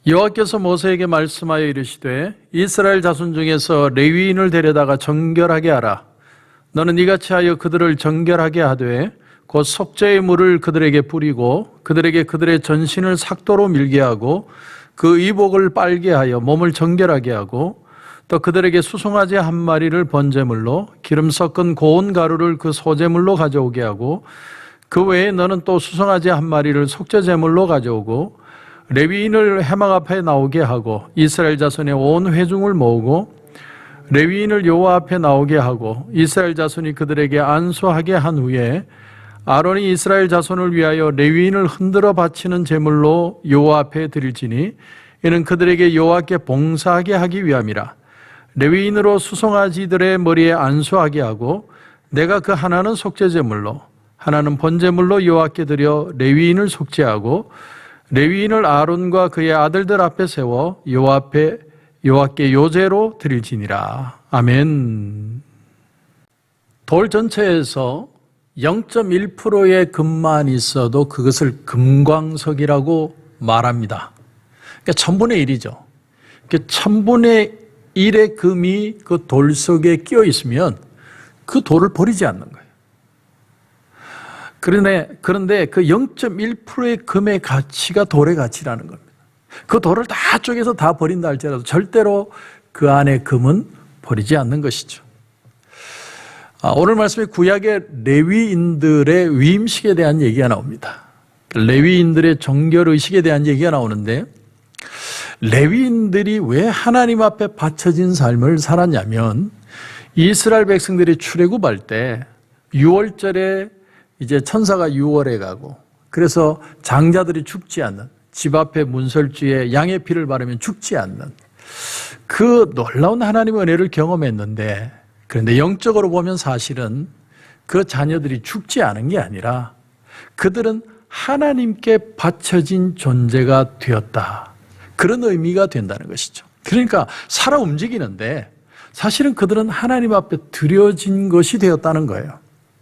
여호와께서 모세에게 말씀하여 이르시되 이스라엘 자손 중에서 레위인을 데려다가 정결하게 하라. 너는 이같이 하여 그들을 정결하게 하되 곧 속죄의 물을 그들에게 뿌리고 그들에게 그들의 전신을 삭도로 밀게 하고 그 의복을 빨게 하여 몸을 정결하게 하고 또 그들에게 수송아지 한 마리를 번제물로 기름 섞은 고운 가루를 그 소제물로 가져오게 하고 그 외에 너는 또 수송아지 한 마리를 속죄제물로 가져오고 레위인을 회막 앞에 나오게 하고 이스라엘 자손의 온 회중을 모으고 레위인을 여호와 앞에 나오게 하고 이스라엘 자손이 그들에게 안수하게 한 후에 아론이 이스라엘 자손을 위하여 레위인을 흔들어 바치는 제물로 여호와 앞에 드릴지니 이는 그들에게 여호와께 봉사하게 하기 위함이라. 레위인으로 수송아지들의 머리에 안수하게 하고 내가 그 하나는 속죄제물로 하나는 번제물로 여호와께 드려 레위인을 속죄하고 레위인을 아론과 그의 아들들 앞에 세워 여호와께 요제로 드릴지니라. 아멘. 돌 전체에서 0.1%의 금만 있어도 그것을 금광석이라고 말합니다. 그러니까 1000분의 1이죠. 그러니까 1000분의 1의 금이 그 돌 속에 끼어 있으면 그 돌을 버리지 않는 거예요. 그런데 그 0.1%의 금의 가치가 돌의 가치라는 겁니다. 그 돌을 다 쪼개서 다 버린다 할지라도 절대로 그 안에 금은 버리지 않는 것이죠. 오늘 말씀에 구약의 레위인들의 위임식에 대한 얘기가 나옵니다. 레위인들의 정결의식에 대한 얘기가 나오는데 레위인들이 왜 하나님 앞에 바쳐진 삶을 살았냐면 이스라엘 백성들이 출애굽할 때 6월절에 이제 천사가 6월에 가고 그래서 장자들이 죽지 않는 집 앞에 문설주에 양의 피를 바르면 죽지 않는 그 놀라운 하나님의 은혜를 경험했는데 그런데 영적으로 보면 사실은 그 자녀들이 죽지 않은 게 아니라 그들은 하나님께 바쳐진 존재가 되었다. 그런 의미가 된다는 것이죠. 그러니까 살아 움직이는데 사실은 그들은 하나님 앞에 드려진 것이 되었다는 거예요.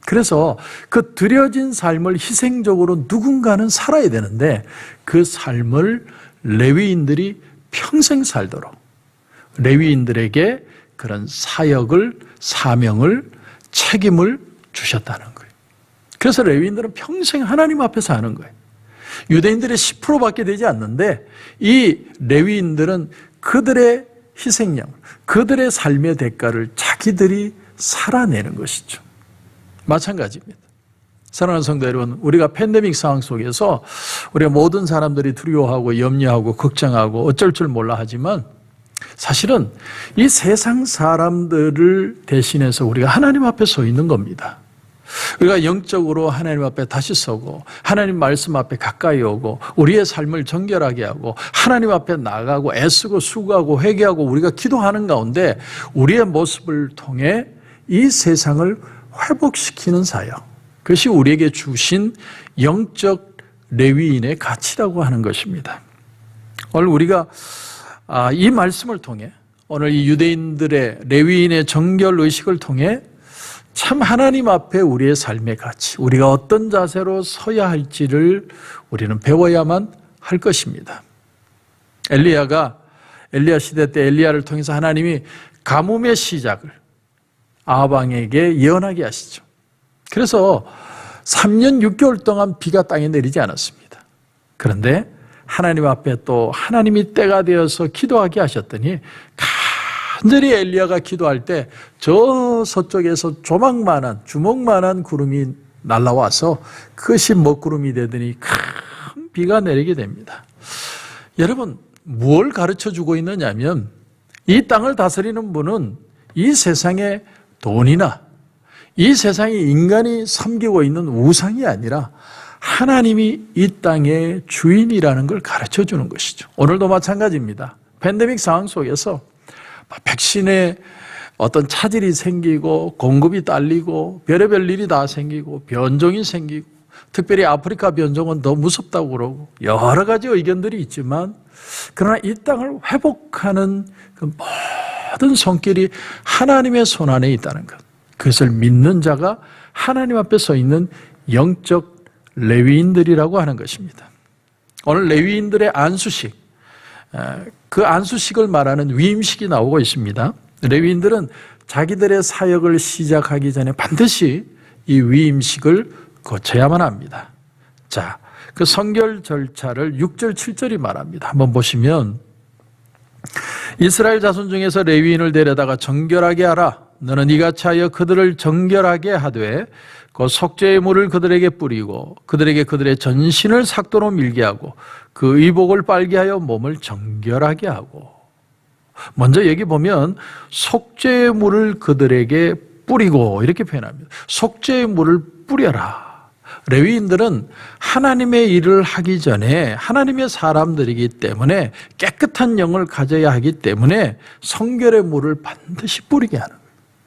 그래서 그 드려진 삶을 희생적으로 누군가는 살아야 되는데 그 삶을 레위인들이 평생 살도록 레위인들에게 그런 사역을, 사명을, 책임을 주셨다는 거예요. 그래서 레위인들은 평생 하나님 앞에 사는 거예요. 유대인들의 10%밖에 되지 않는데 이 레위인들은 그들의 희생양, 그들의 삶의 대가를 자기들이 살아내는 것이죠. 마찬가지입니다. 사랑하는 성도 여러분, 우리가 팬데믹 상황 속에서 우리가 모든 사람들이 두려워하고 염려하고 걱정하고 어쩔 줄 몰라 하지만 사실은 이 세상 사람들을 대신해서 우리가 하나님 앞에 서 있는 겁니다. 우리가 영적으로 하나님 앞에 다시 서고 하나님 말씀 앞에 가까이 오고 우리의 삶을 정결하게 하고 하나님 앞에 나가고 애쓰고 수고하고 회개하고 우리가 기도하는 가운데 우리의 모습을 통해 이 세상을 회복시키는 사역, 그것이 우리에게 주신 영적 레위인의 가치라고 하는 것입니다. 오늘 우리가 이 말씀을 통해 오늘 이 유대인들의 레위인의 정결 의식을 통해 참 하나님 앞에 우리의 삶의 가치, 우리가 어떤 자세로 서야 할지를 우리는 배워야만 할 것입니다. 엘리야 시대 때 엘리야를 통해서 하나님이 가뭄의 시작을 아합 왕에게 예언하게 하시죠. 그래서 3년 6개월 동안 비가 땅에 내리지 않았습니다. 그런데 하나님 앞에 또 하나님이 때가 되어서 기도하게 하셨더니 간절히 엘리야가 기도할 때 저 서쪽에서 조망만한 주먹만한 구름이 날아와서 그것이 먹구름이 되더니 큰 비가 내리게 됩니다. 여러분, 뭘 가르쳐주고 있느냐면 이 땅을 다스리는 분은 이 세상의 돈이나 이 세상에 인간이 섬기고 있는 우상이 아니라 하나님이 이 땅의 주인이라는 걸 가르쳐주는 것이죠. 오늘도 마찬가지입니다. 팬데믹 상황 속에서 백신에 어떤 차질이 생기고 공급이 딸리고 별의별 일이 다 생기고 변종이 생기고 특별히 아프리카 변종은 더 무섭다고 그러고 여러 가지 의견들이 있지만 그러나 이 땅을 회복하는 그 모든 손길이 하나님의 손 안에 있다는 것, 그것을 믿는 자가 하나님 앞에 서 있는 영적 레위인들이라고 하는 것입니다. 오늘 레위인들의 안수식, 그 안수식을 말하는 위임식이 나오고 있습니다. 레위인들은 자기들의 사역을 시작하기 전에 반드시 이 위임식을 거쳐야만 합니다. 자, 그 성결 절차를 6절, 7절이 말합니다. 한번 보시면 이스라엘 자손 중에서 레위인을 데려다가 정결하게 하라. 너는 이같이 하여 그들을 정결하게 하되 그 속죄의 물을 그들에게 뿌리고 그들에게 그들의 전신을 삭도로 밀게 하고 그 의복을 빨게 하여 몸을 정결하게 하고. 먼저 여기 보면 속죄의 물을 그들에게 뿌리고 이렇게 표현합니다. 속죄의 물을 뿌려라. 레위인들은 하나님의 일을 하기 전에 하나님의 사람들이기 때문에 깨끗한 영을 가져야 하기 때문에 성결의 물을 반드시 뿌리게 하는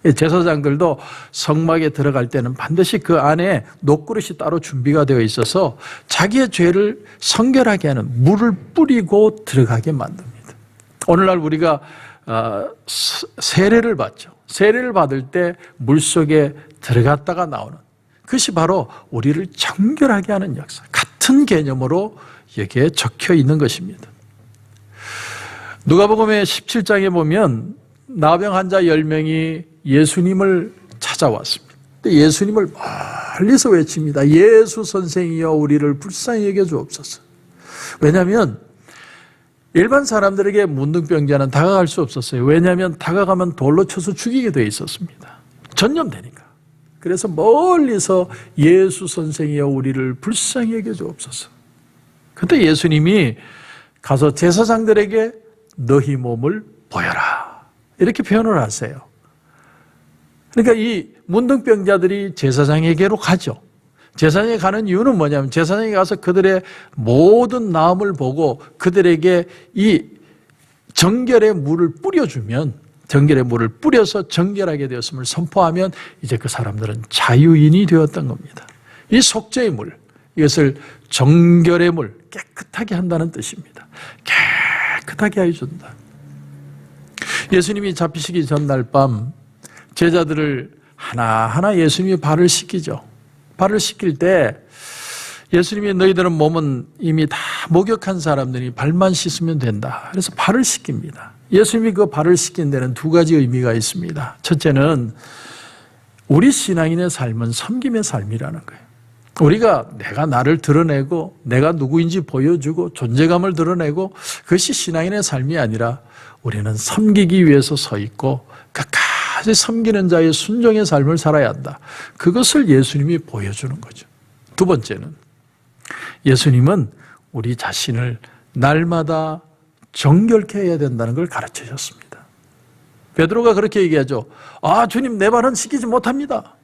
거예요. 제사장들도 성막에 들어갈 때는 반드시 그 안에 녹그릇이 따로 준비가 되어 있어서 자기의 죄를 성결하게 하는 물을 뿌리고 들어가게 만듭니다. 오늘날 우리가 세례를 받죠. 세례를 받을 때 물속에 들어갔다가 나오는 그것이 바로 우리를 정결하게 하는 역사. 같은 개념으로 여기에 적혀 있는 것입니다. 누가복음의 17장에 보면 나병 환자 10명이 예수님을 찾아왔습니다. 예수님을 멀리서 외칩니다. 예수 선생이여 우리를 불쌍히 여겨 주옵소서. 왜냐하면 일반 사람들에게 문둥병자는 다가갈 수 없었어요. 왜냐하면 다가가면 돌로 쳐서 죽이게 되어 있었습니다. 전염되니까. 그래서 멀리서 예수 선생이여 우리를 불쌍히 여겨 주옵소서. 그때 예수님이 가서 제사장들에게 너희 몸을 보여라. 이렇게 표현을 하세요. 그러니까 이 문둥병자들이 제사장에게로 가죠. 제사장에 가는 이유는 뭐냐면 제사장에 가서 그들의 모든 나음을 보고 그들에게 이 정결의 물을 뿌려주면 정결의 물을 뿌려서 정결하게 되었음을 선포하면 이제 그 사람들은 자유인이 되었던 겁니다. 이 속죄의 물, 이것을 정결의 물, 깨끗하게 한다는 뜻입니다. 깨끗하게 해준다. 예수님이 잡히시기 전날 밤 제자들을 하나하나 예수님이 발을 씻기죠. 발을 씻길 때 예수님이 너희들은 몸은 이미 다 목욕한 사람들이 발만 씻으면 된다. 그래서 발을 씻깁니다. 예수님이 그 발을 씻긴 데는 두 가지 의미가 있습니다. 첫째는 우리 신앙인의 삶은 섬김의 삶이라는 거예요. 우리가 내가 나를 드러내고 내가 누구인지 보여주고 존재감을 드러내고 그것이 신앙인의 삶이 아니라 우리는 섬기기 위해서 서 있고 끝까지 섬기는 자의 순종의 삶을 살아야 한다. 그것을 예수님이 보여주는 거죠. 두 번째는 예수님은 우리 자신을 날마다 정결케 해야 된다는 걸 가르치셨습니다. 베드로가 그렇게 얘기하죠. 주님 내 발은 씻기지 못합니다.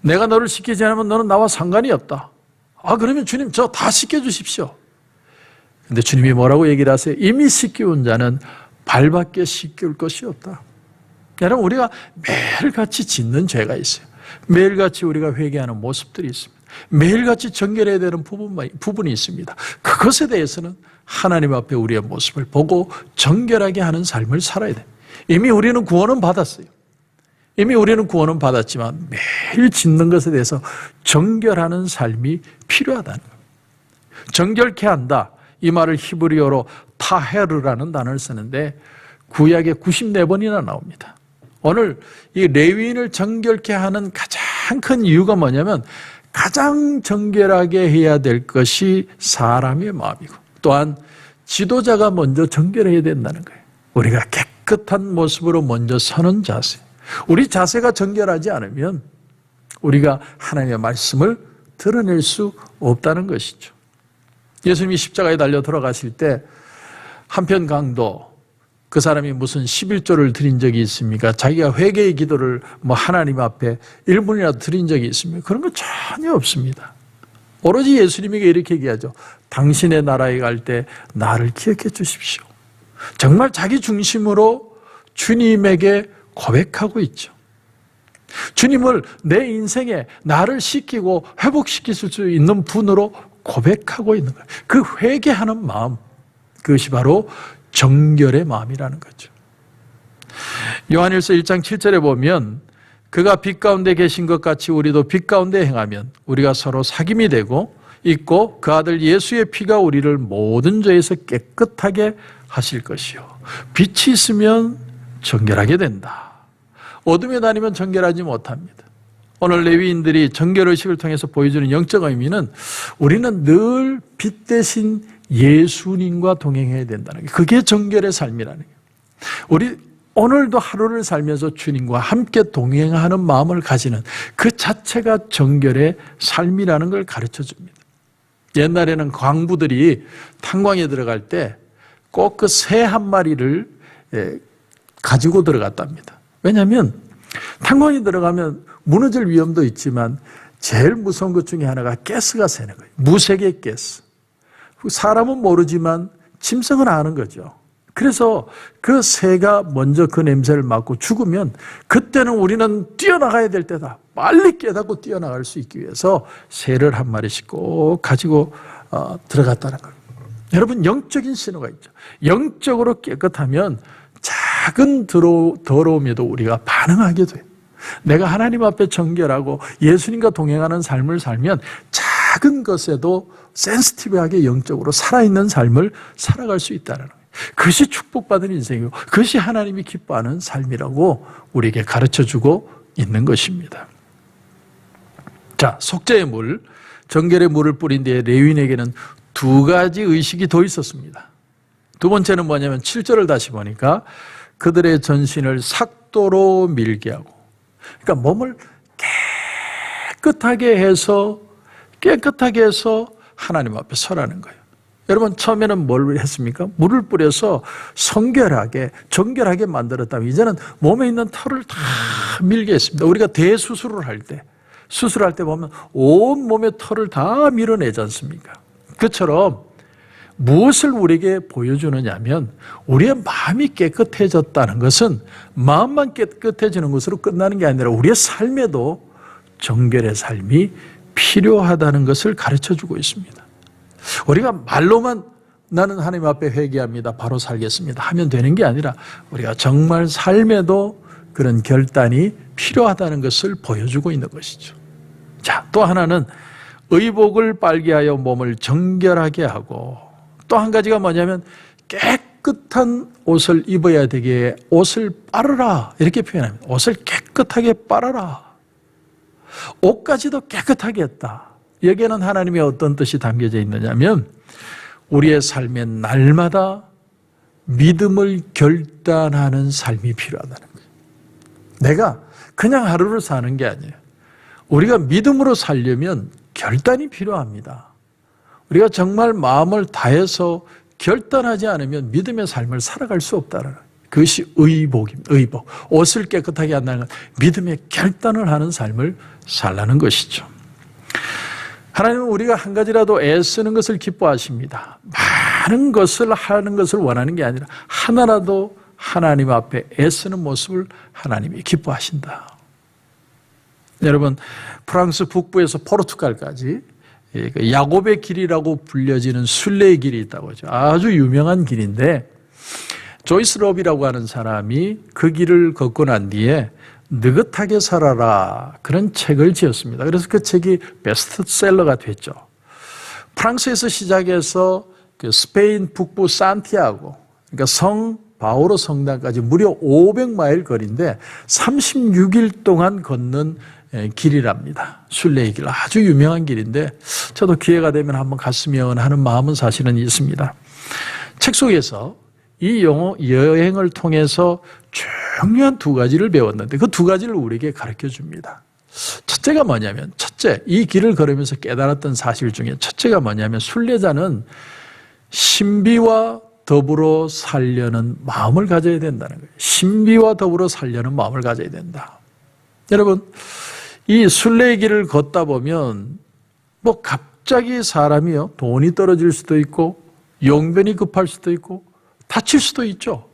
내가 너를 씻기지 않으면 너는 나와 상관이 없다. 그러면 주님 저 다 씻겨주십시오. 근데 주님이 뭐라고 얘기를 하세요? 이미 씻겨온 자는 발밖에 씻겨올 것이 없다. 여러분 우리가 매일같이 짓는 죄가 있어요. 매일같이 우리가 회개하는 모습들이 있습니다. 매일같이 정결해야 되는 부분이 있습니다. 그것에 대해서는 하나님 앞에 우리의 모습을 보고 정결하게 하는 삶을 살아야 돼요. 이미 우리는 구원은 받았어요. 이미 우리는 구원은 받았지만 매일 짓는 것에 대해서 정결하는 삶이 필요하다는 겁니다. 정결케 한다. 이 말을 히브리어로 타헤르라는 단어를 쓰는데 구약에 94번이나 나옵니다. 오늘 이 레위인을 정결케 하는 가장 큰 이유가 뭐냐면 가장 정결하게 해야 될 것이 사람의 마음이고 또한 지도자가 먼저 정결해야 된다는 거예요. 우리가 깨끗한 모습으로 먼저 서는 자세. 우리 자세가 정결하지 않으면 우리가 하나님의 말씀을 드러낼 수 없다는 것이죠. 예수님이 십자가에 달려 돌아가실 때 한편 강도 그 사람이 무슨 11조를 드린 적이 있습니까? 자기가 회개의 기도를 하나님 앞에 1분이라도 드린 적이 있습니까? 그런 거 전혀 없습니다. 오로지 예수님에게 이렇게 얘기하죠. 당신의 나라에 갈 때 나를 기억해 주십시오. 정말 자기 중심으로 주님에게 고백하고 있죠. 주님을 내 인생에 나를 씻기고 회복시킬 수 있는 분으로 고백하고 있는 거예요. 그 회개하는 마음, 그것이 바로 정결의 마음이라는 거죠. 요한일서 1장 7절에 보면 그가 빛 가운데 계신 것 같이 우리도 빛 가운데 행하면 우리가 서로 사귐이 되고 있고 그 아들 예수의 피가 우리를 모든 죄에서 깨끗하게 하실 것이요. 빛이 있으면 정결하게 된다. 어둠에 다니면 정결하지 못합니다. 오늘 레위인들이 정결의식을 통해서 보여주는 영적 의미는 우리는 늘 빛 대신 예수님과 동행해야 된다는 게, 그게 정결의 삶이라는 거예요. 우리 오늘도 하루를 살면서 주님과 함께 동행하는 마음을 가지는 그 자체가 정결의 삶이라는 걸 가르쳐 줍니다. 옛날에는 광부들이 탄광에 들어갈 때 꼭 그 새 한 마리를 가지고 들어갔답니다. 왜냐하면 탄광에 들어가면 무너질 위험도 있지만 제일 무서운 것 중에 하나가 가스가 새는 거예요. 무색의 가스. 사람은 모르지만 짐승은 아는 거죠. 그래서 그 새가 먼저 그 냄새를 맡고 죽으면 그때는 우리는 뛰어나가야 될 때다. 빨리 깨닫고 뛰어나갈 수 있기 위해서 새를 한 마리씩 꼭 가지고 들어갔다는 거예요. 여러분, 영적인 신호가 있죠. 영적으로 깨끗하면 작은 더러움에도 우리가 반응하게 돼요. 내가 하나님 앞에 정결하고 예수님과 동행하는 삶을 살면 작은 것에도 센시티브하게 영적으로 살아있는 삶을 살아갈 수 있다는 거예요. 그것이 축복받은 인생이고 그것이 하나님이 기뻐하는 삶이라고 우리에게 가르쳐주고 있는 것입니다. 자, 속죄의 물, 정결의 물을 뿌린 뒤에 레위인에게는 두 가지 의식이 더 있었습니다. 두 번째는 뭐냐면 7절을 다시 보니까 그들의 전신을 삭도로 밀게 하고, 그러니까 몸을 깨끗하게 해서 하나님 앞에 서라는 거예요. 여러분, 처음에는 뭘 했습니까? 물을 뿌려서 정결하게 만들었다면 이제는 몸에 있는 털을 다 밀게 했습니다. 우리가 대수술을 할 때, 수술할 때 보면 온 몸의 털을 다 밀어내지 않습니까? 그처럼 무엇을 우리에게 보여주느냐 하면 우리의 마음이 깨끗해졌다는 것은 마음만 깨끗해지는 것으로 끝나는 게 아니라 우리의 삶에도 정결의 삶이 필요하다는 것을 가르쳐주고 있습니다. 우리가 말로만 나는 하나님 앞에 회개합니다, 바로 살겠습니다 하면 되는 게 아니라 우리가 정말 삶에도 그런 결단이 필요하다는 것을 보여주고 있는 것이죠. 자, 또 하나는 의복을 빨게 하여 몸을 정결하게 하고, 또 한 가지가 뭐냐면 깨끗한 옷을 입어야 되기에 옷을 빨아라, 이렇게 표현합니다. 옷을 깨끗하게 빨아라. 옷까지도 깨끗하게 했다. 여기에는 하나님의 어떤 뜻이 담겨져 있느냐면 우리의 삶에 날마다 믿음을 결단하는 삶이 필요하다는 거예요. 내가 그냥 하루를 사는 게 아니에요. 우리가 믿음으로 살려면 결단이 필요합니다. 우리가 정말 마음을 다해서 결단하지 않으면 믿음의 삶을 살아갈 수 없다는 거예요. 그것이 의복입니다. 의복. 옷을 깨끗하게 한다는 건 믿음의 결단을 하는 삶을 살라는 것이죠. 하나님은 우리가 한 가지라도 애쓰는 것을 기뻐하십니다. 많은 것을 하는 것을 원하는 게 아니라 하나라도 하나님 앞에 애쓰는 모습을 하나님이 기뻐하신다. 여러분, 프랑스 북부에서 포르투갈까지 야곱의 길이라고 불려지는 순례의 길이 있다고 하죠. 아주 유명한 길인데 조이스 럽이라고 하는 사람이 그 길을 걷고 난 뒤에 느긋하게 살아라, 그런 책을 지었습니다. 그래서 그 책이 베스트셀러가 됐죠. 프랑스에서 시작해서 그 스페인 북부 산티아고, 그러니까 성 바오로 성당까지 무려 500마일 거리인데 36일 동안 걷는 길이랍니다. 순례의 길, 아주 유명한 길인데 저도 기회가 되면 한번 갔으면 하는 마음은 사실은 있습니다. 책 속에서 이 여행을 통해서 중요한 두 가지를 배웠는데 그 두 가지를 우리에게 가르쳐 줍니다. 첫째가 뭐냐면, 이 길을 걸으면서 깨달았던 사실 중에 첫째가 뭐냐면 순례자는 신비와 더불어 살려는 마음을 가져야 된다는 거예요. 신비와 더불어 살려는 마음을 가져야 된다. 여러분, 이 순례의 길을 걷다 보면 뭐 갑자기 사람이요, 돈이 떨어질 수도 있고 용변이 급할 수도 있고 다칠 수도 있죠.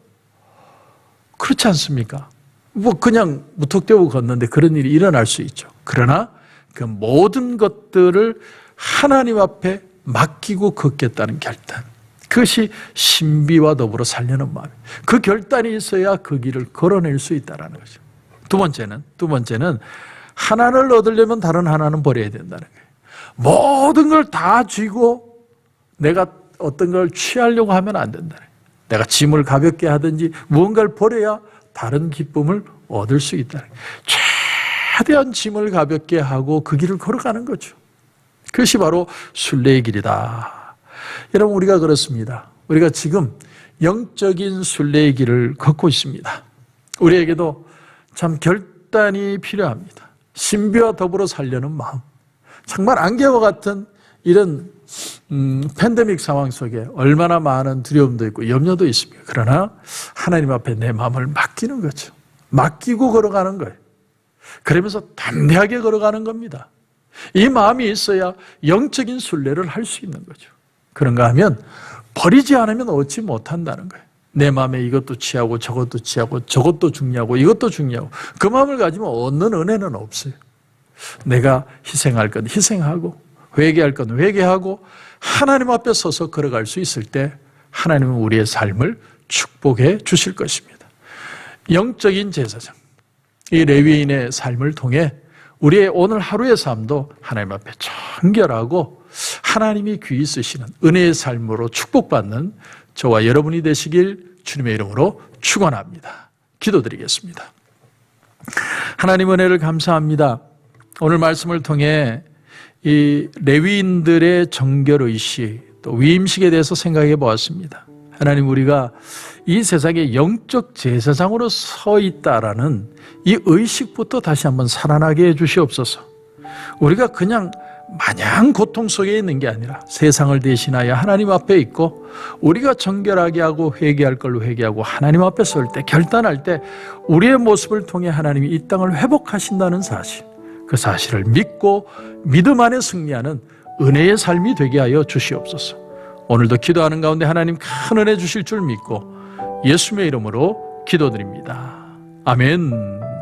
그렇지 않습니까? 뭐 그냥 무턱대고 걷는데 그런 일이 일어날 수 있죠. 그러나 그 모든 것들을 하나님 앞에 맡기고 걷겠다는 결단, 그것이 신비와 더불어 살려는 마음. 그 결단이 있어야 그 길을 걸어낼 수 있다는 거죠. 두 번째는 하나를 얻으려면 다른 하나는 버려야 된다는 거예요. 모든 걸 다 쥐고 내가 어떤 걸 취하려고 하면 안 된다. 내가 짐을 가볍게 하든지 무언가를 버려야 다른 기쁨을 얻을 수 있다. 최대한 짐을 가볍게 하고 그 길을 걸어가는 거죠. 그것이 바로 순례의 길이다. 여러분, 우리가 그렇습니다. 우리가 지금 영적인 순례의 길을 걷고 있습니다. 우리에게도 참 결단이 필요합니다. 신비와 더불어 살려는 마음. 정말 안개와 같은 이런 팬데믹 상황 속에 얼마나 많은 두려움도 있고 염려도 있습니다. 그러나 하나님 앞에 내 마음을 맡기는 거죠. 맡기고 걸어가는 거예요. 그러면서 담대하게 걸어가는 겁니다. 이 마음이 있어야 영적인 순례를 할 수 있는 거죠. 그런가 하면 버리지 않으면 얻지 못한다는 거예요. 내 마음에 이것도 취하고 저것도 취하고 저것도 중요하고 이것도 중요하고 그 마음을 가지면 얻는 은혜는 없어요. 내가 희생할 건 희생하고 회개할 건 회개하고 하나님 앞에 서서 걸어갈 수 있을 때 하나님은 우리의 삶을 축복해 주실 것입니다. 영적인 제사장, 이 레위인의 삶을 통해 우리의 오늘 하루의 삶도 하나님 앞에 정결하고 하나님이 귀히 쓰시는 은혜의 삶으로 축복받는 저와 여러분이 되시길 주님의 이름으로 축원합니다. 기도드리겠습니다. 하나님 은혜를 감사합니다. 오늘 말씀을 통해 이 레위인들의 정결의식 또 위임식에 대해서 생각해 보았습니다. 하나님, 우리가 이 세상에 영적 제사장으로 서 있다라는 이 의식부터 다시 한번 살아나게 해 주시옵소서. 우리가 그냥 마냥 고통 속에 있는 게 아니라 세상을 대신하여 하나님 앞에 있고 우리가 정결하게 하고 회개할 걸로 회개하고 하나님 앞에 설 때 결단할 때 우리의 모습을 통해 하나님이 이 땅을 회복하신다는 사실, 그 사실을 믿고 믿음 안에 승리하는 은혜의 삶이 되게 하여 주시옵소서. 오늘도 기도하는 가운데 하나님 큰 은혜 주실 줄 믿고 예수님의 이름으로 기도드립니다. 아멘.